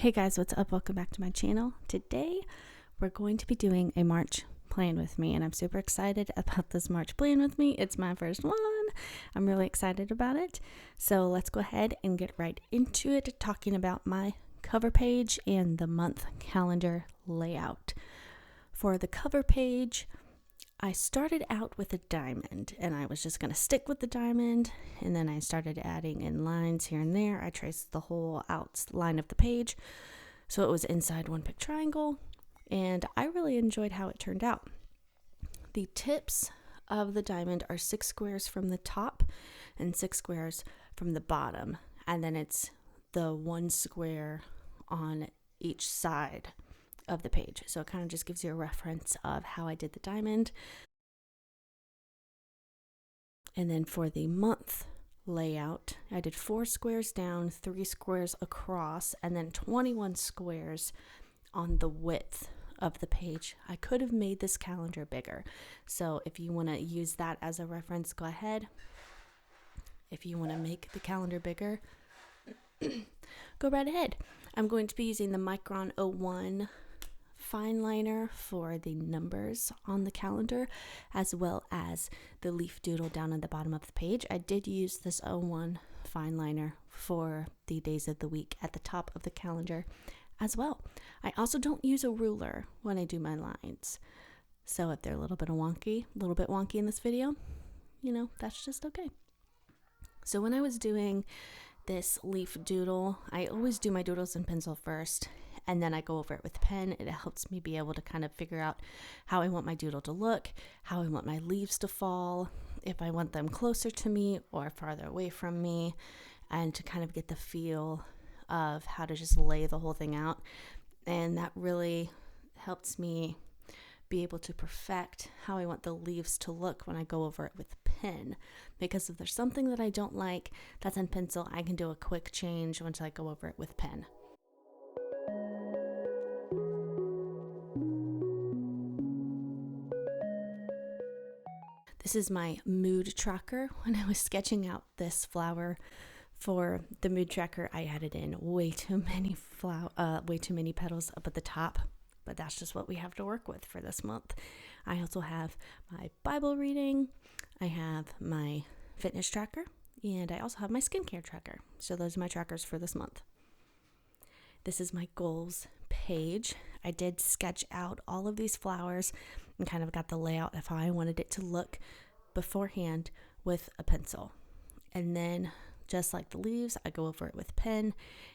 Hey guys, what's up? Welcome back to my channel. Today we're going to be doing a March plan with me, and I'm super excited about this March plan with me. It's my first one. I'm really excited about it. So let's go ahead and get right into it, talking about my cover page and the month calendar layout. For the cover page, I started out with a diamond, and I was just going to stick with the diamond, and then I started adding in lines here and there. I traced the whole outline of the page so it was inside one big triangle, and I really enjoyed how it turned out. The tips of the diamond are 6 squares from the top and 6 squares from the bottom, and then it's the 1 square on each side of the page. So it kind of just gives you a reference of how I did the diamond. And then for the month layout, I did 4 squares down, 3 squares across, and then 21 squares on the width of the page. I could have made this calendar bigger. So if you want to use that as a reference, go ahead. If you want to make the calendar bigger, go right ahead. I'm going to be using the Micron 01 fine liner for the numbers on the calendar, as well as the leaf doodle down at the bottom of the page. I did use this 01 fine liner for the days of the week at the top of the calendar as well. I also don't use a ruler when I do my lines, so if they're a little bit wonky in this video, that's just okay. So when I was doing this leaf doodle, I always do my doodles in pencil first, and then I go over it with pen. It helps me be able to kind of figure out how I want my doodle to look, how I want my leaves to fall, if I want them closer to me or farther away from me, and to kind of get the feel of how to just lay the whole thing out. And that really helps me be able to perfect how I want the leaves to look when I go over it with pen, because if there's something that I don't like that's in pencil, I can do a quick change once I go over it with pen. This is my mood tracker. When I was sketching out this flower for the mood tracker, I added in way too many petals up at the top, but that's just what we have to work with for this month. I also have my Bible reading, I have my fitness tracker, and I also have my skincare tracker. So those are my trackers for this month. This is my goals page. I did sketch out all of these flowers and kind of got the layout of how I wanted it to look beforehand with a pencil. And then just like the leaves, I go over it with pen,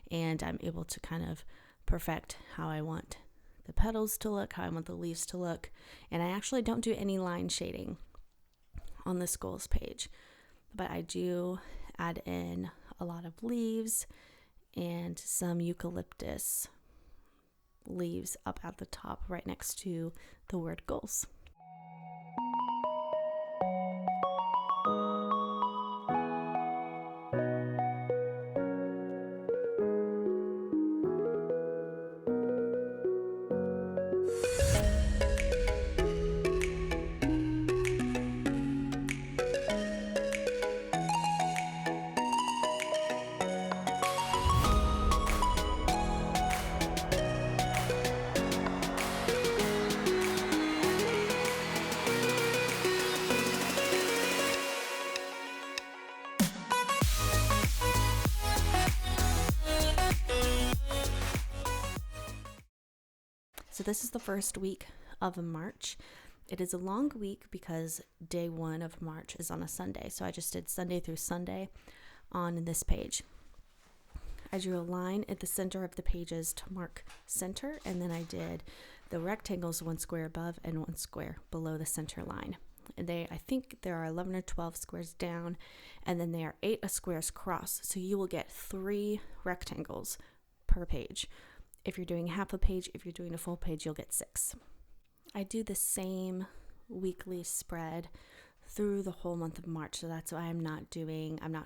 and I'm able to kind of perfect how I want the petals to look, how I want the leaves to look. And I actually don't do any line shading on this goals page, but I do add in a lot of leaves and some eucalyptus leaves up at the top right next to the word goals. So this is the first week of March. It is a long week because day 1 of March is on a Sunday. So I just did Sunday through Sunday on this page. I drew a line at the center of the pages to mark center, and then I did the rectangles 1 square above and 1 square below the center line. And I think there are 11 or 12 squares down, and then there are 8 squares across. So you will get 3 rectangles per page. If you're doing half a page, if you're doing a full page, you'll get 6. I do the same weekly spread through the whole month of March, so that's why I'm not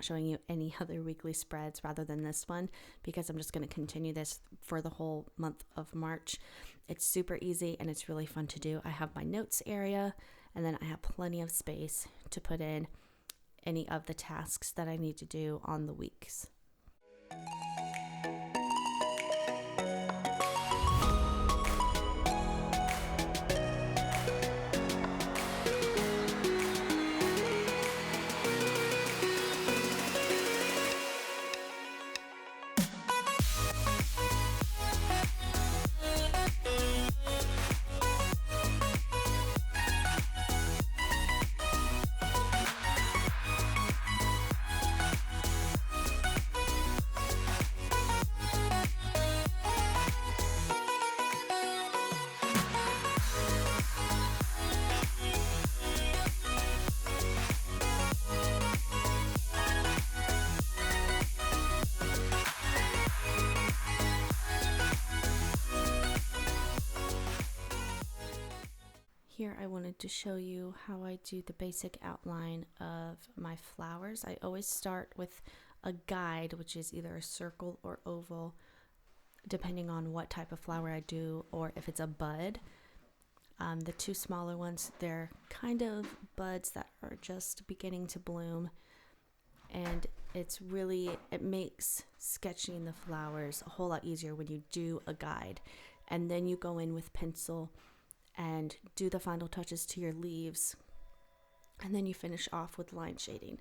showing you any other weekly spreads rather than this one, because I'm just going to continue this for the whole month of March. It's super easy and it's really fun to do. I have my notes area, and then I have plenty of space to put in any of the tasks that I need to do on the weeks. here I wanted to show you how I do the basic outline of my flowers. I always start with a guide, which is either a circle or oval, depending on what type of flower I do, or if it's a bud. The two smaller ones, they're kind of buds that are just beginning to bloom, and it makes sketching the flowers a whole lot easier when you do a guide, and then you go in with pencil and do the final touches to your leaves, and then you finish off with line shading.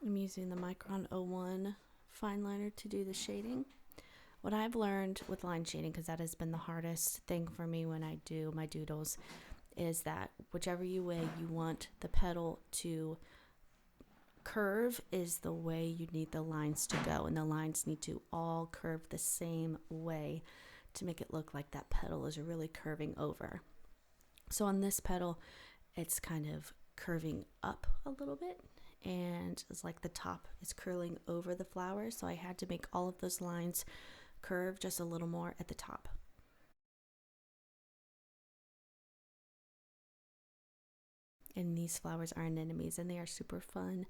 I'm using the Micron 01 fine liner to do the shading. What I've learned with line shading, because that has been the hardest thing for me when I do my doodles, is that whichever way you want the petal to curve is the way you need the lines to go, and the lines need to all curve the same way to make it look like that petal is really curving over. So on this petal, it's kind of curving up a little bit, and it's like the top is curling over the flower, so I had to make all of those lines curve just a little more at the top. And these flowers are anemones, and they are super fun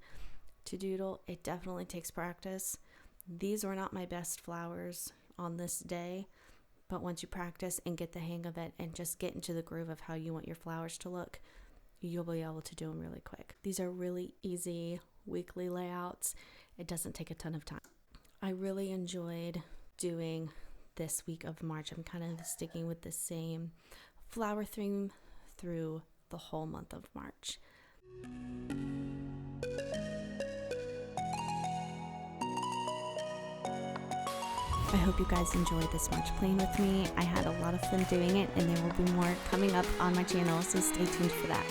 to doodle. It definitely takes practice. These were not my best flowers on this day, but once you practice and get the hang of it and just get into the groove of how you want your flowers to look, you'll be able to do them really quick. These are really easy weekly layouts. It doesn't take a ton of time. I really enjoyed doing this week of March. I'm kind of sticking with the same flower theme through the whole month of March. I hope you guys enjoyed this March playing with me. I had a lot of fun doing it, and there will be more coming up on my channel, so stay tuned for that.